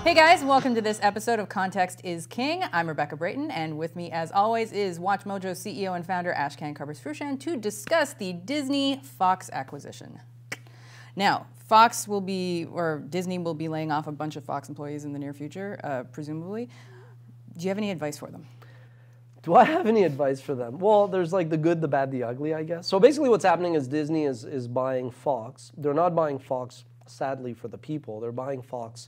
Hey guys, welcome to this episode of Context is King. I'm Rebecca Brayton, and with me as always is WatchMojo CEO and founder Ashkan Karbasfrooshan to discuss the Disney-Fox acquisition. Now, Fox will be, or Disney will be laying off a bunch of Fox employees in the near future, presumably. Do you have any advice for them? Do I have any advice for them? Well, there's like the good, the bad, the ugly, I guess. So basically what's happening is Disney is buying Fox. They're not buying Fox, sadly, for the people. They're buying Fox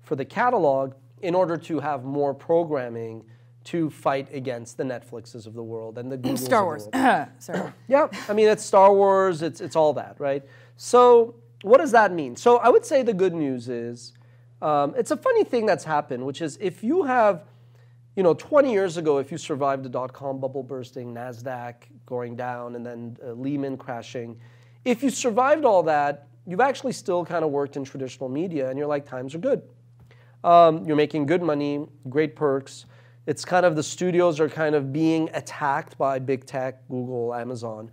for the catalog in order to have more programming to fight against the Netflixes of the world and the Googles Star Wars. of the world. Sorry. Yeah, I mean, it's Star Wars, it's all that, right? So what does that mean? So I would say the good news is, it's a funny thing that's happened, which is if you have, 20 years ago, if you survived the dot-com bubble bursting, NASDAQ going down, and then Lehman crashing, if you survived all that, you've actually still kind of worked in traditional media, and you're like, times are good. You're making good money, great perks. It's kind of the studios are kind of being attacked by big tech, Google, Amazon,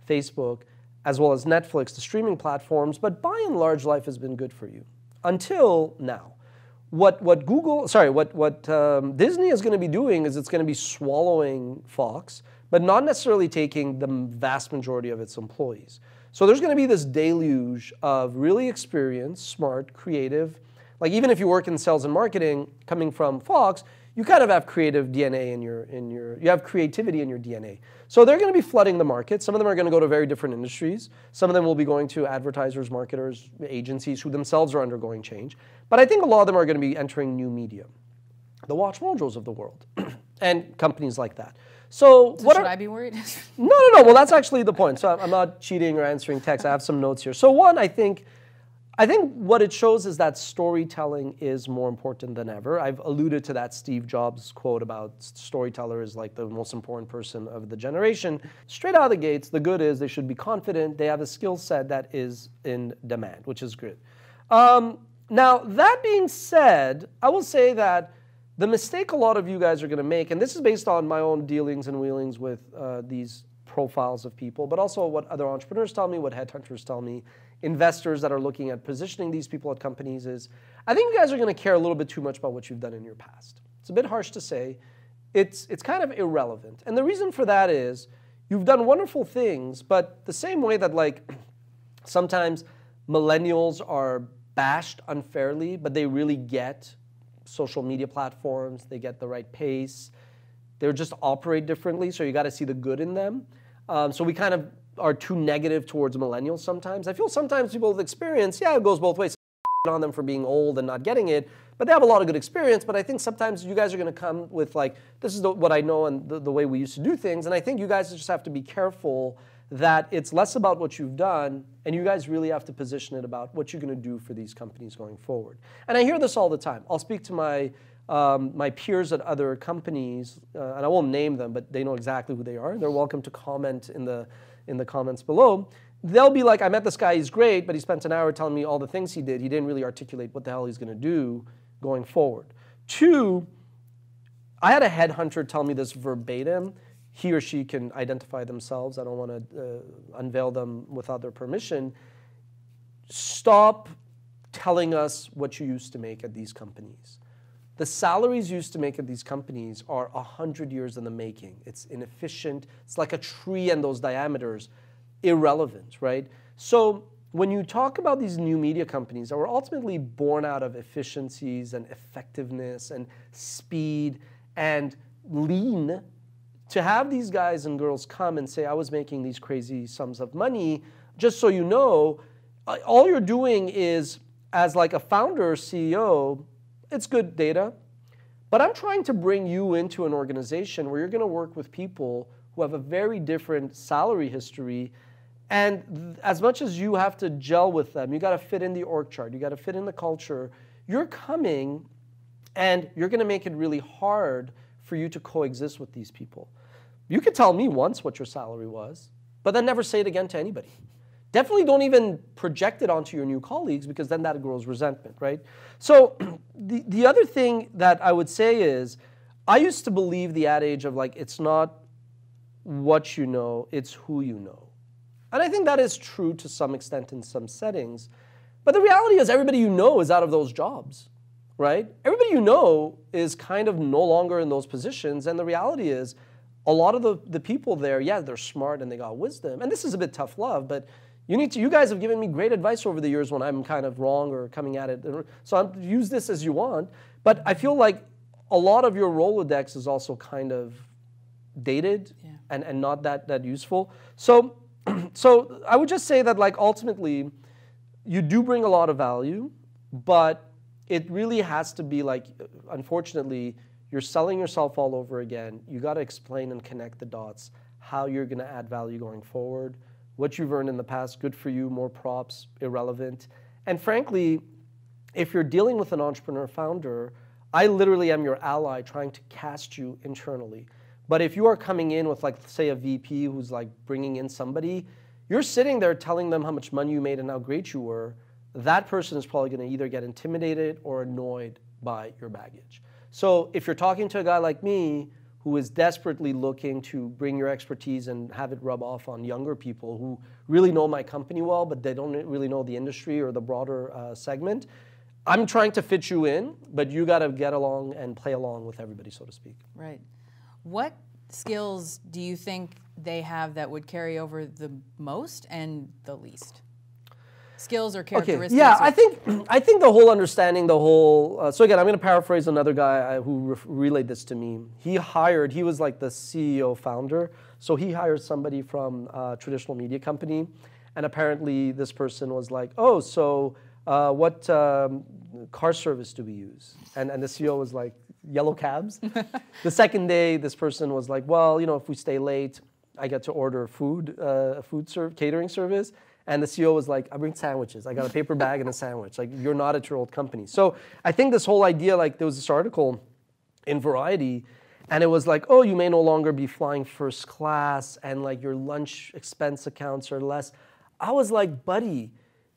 Facebook, as well as Netflix, the streaming platforms. But by and large, life has been good for you until now. What Disney is going to be doing is it's going to be swallowing Fox, but not necessarily taking the vast majority of its employees. So there's going to be this deluge of really experienced, smart, creative. Like even if you work in sales and marketing coming from Fox, you kind of have creative DNA you have creativity in your DNA. So they're going to be flooding the market. Some of them are going to go to very different industries. Some of them will be going to advertisers, marketers, agencies who themselves are undergoing change. But I think a lot of them are going to be entering new media, the WatchMojos of the world, and companies like that. So should I be worried? No. Well, that's actually the point. So I'm not cheating or answering texts. I have some notes here. So one, I think what it shows is that storytelling is more important than ever. I've alluded to that Steve Jobs quote about storyteller is like the most important person of the generation. Straight out of the gates, the good is they should be confident. They have a skill set that is in demand, which is good. Now, that being said, I will say that the mistake a lot of you guys are going to make, and this is based on my own dealings and wheelings with these profiles of people, but also what other entrepreneurs tell me, what headhunters tell me, investors that are looking at positioning these people at companies is, I think you guys are going to care a little bit too much about what you've done in your past. It's a bit harsh to say. It's kind of irrelevant. And the reason for that is you've done wonderful things, but the same way that like sometimes millennials are bashed unfairly, but they really get social media platforms, they get the right pace, they just operate differently, so you got to see the good in them. So we kind of are too negative towards millennials sometimes. I feel sometimes people with experience, yeah, it goes both ways. On them for being old and not getting it, but they have a lot of good experience. But I think sometimes you guys are going to come with like, this is what I know and the way we used to do things. And I think you guys just have to be careful that it's less about what you've done, and you guys really have to position it about what you're going to do for these companies going forward. And I hear this all the time. I'll speak to my peers at other companies, and I won't name them, but they know exactly who they are. They're welcome to comment in the comments below. They'll be like, I met this guy, he's great, but he spent an hour telling me all the things he did. He didn't really articulate what the hell he's going to do going forward. Two, I had a headhunter tell me this verbatim. He or she can identify themselves. I don't want to unveil them without their permission. Stop telling us what you used to make at these companies. The salaries you used to make at these companies are 100 years in the making. It's inefficient. It's like a tree and those diameters. Irrelevant, right? So when you talk about these new media companies that were ultimately born out of efficiencies and effectiveness and speed and lean, to have these guys and girls come and say, I was making these crazy sums of money, just so you know, all you're doing is, as like a founder or CEO, it's good data, but I'm trying to bring you into an organization where you're going to work with people who have a very different salary history. And as much as you have to gel with them, you got to fit in the org chart, you got to fit in the culture, you're coming and you're going to make it really hard for you to coexist with these people. You could tell me once what your salary was, but then never say it again to anybody. Definitely don't even project it onto your new colleagues, because then that grows resentment, right? So the other thing that I would say is, I used to believe the adage of like, it's not what you know, it's who you know. And I think that is true to some extent in some settings. But the reality is everybody you know is out of those jobs, right? Everybody you know is kind of no longer in those positions, and the reality is a lot of the people there, yeah, they're smart and they got wisdom, and this is a bit tough love, but you guys have given me great advice over the years when I'm kind of wrong or coming at it, so use this as you want, but I feel like a lot of your Rolodex is also kind of dated and not that useful. So I would just say that like ultimately, you do bring a lot of value, but it really has to be like, unfortunately, you're selling yourself all over again. You got to explain and connect the dots, how you're going to add value going forward, what you've earned in the past, good for you, more props, irrelevant. And frankly, if you're dealing with an entrepreneur founder, I literally am your ally trying to cast you internally. But if you are coming in with like, say, a VP who's like bringing in somebody, you're sitting there telling them how much money you made and how great you were, that person is probably going to either get intimidated or annoyed by your baggage. So if you're talking to a guy like me who is desperately looking to bring your expertise and have it rub off on younger people who really know my company well, but they don't really know the industry or the broader segment, I'm trying to fit you in, but you got to get along and play along with everybody, so to speak. Right. What skills do you think they have that would carry over the most and the least? Skills or characteristics? Okay. Yeah, I think the whole understanding, so again, I'm going to paraphrase another guy who relayed this to me. He was like the CEO founder, so he hired somebody from a traditional media company, and apparently this person was like, oh, so what car service do we use? And the CEO was like, yellow cabs. The second day, this person was like, well, if we stay late, I get to order catering service. And the CEO was like, I bring sandwiches. I got a paper bag and a sandwich. Like, you're not at your old company. So I think this whole idea, like there was this article in Variety, and it was like, oh, you may no longer be flying first class, and like your lunch expense accounts are less. I was like, buddy,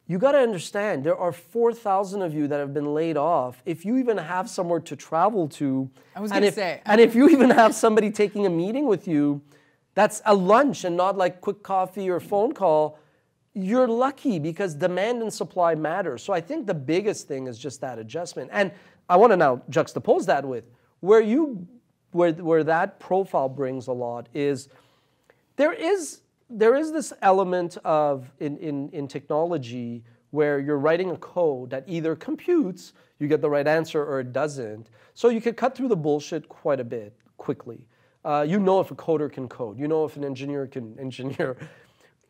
you got to understand, there are 4,000 of you that have been laid off. If you even have somewhere to travel to, and if you even have somebody taking a meeting with you, that's a lunch and not like quick coffee or phone call, you're lucky because demand and supply matter. So I think the biggest thing is just that adjustment. And I want to now juxtapose that with where that profile brings a lot is there is this element of in technology where you're writing a code that either computes, you get the right answer, or it doesn't. So you could cut through the bullshit quite a bit quickly. You know if a coder can code. You know if an engineer can engineer.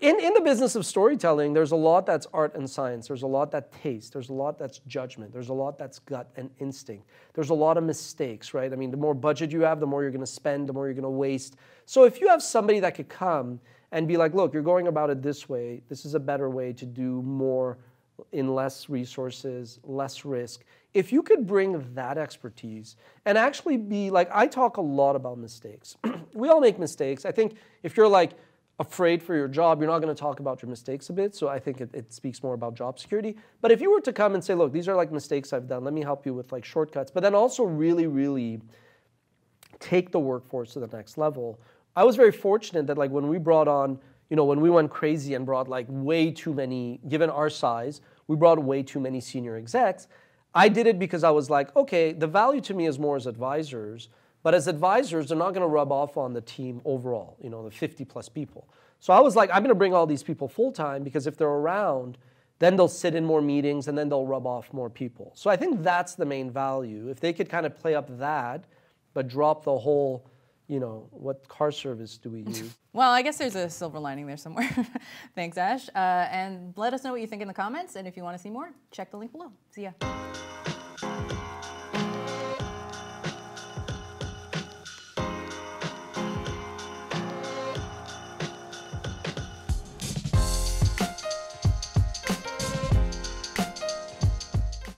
In the business of storytelling, there's a lot that's art and science. There's a lot that's taste. There's a lot that's judgment. There's a lot that's gut and instinct. There's a lot of mistakes, right? I mean, the more budget you have, the more you're going to spend, the more you're going to waste. So if you have somebody that could come and be like, look, you're going about it this way. This is a better way to do more in less resources, less risk. If you could bring that expertise and actually be like, I talk a lot about mistakes. We all make mistakes. I think if you're like, afraid for your job, you're not going to talk about your mistakes a bit, so I think it speaks more about job security. But if you were to come and say, look, these are like mistakes I've done, let me help you with like shortcuts, but then also really, really take the workforce to the next level. I was very fortunate that like when we brought on, when we went crazy and brought like way too many, given our size, we brought way too many senior execs. I did it because I was like, okay, the value to me is more as advisors, but as advisors, they're not going to rub off on the team overall, the 50 plus people. So I was like, I'm going to bring all these people full time because if they're around, then they'll sit in more meetings and then they'll rub off more people. So I think that's the main value. If they could kind of play up that, but drop the whole, what car service do we use? Well, I guess there's a silver lining there somewhere. Thanks, Ash. And let us know what you think in the comments. And if you want to see more, check the link below. See ya.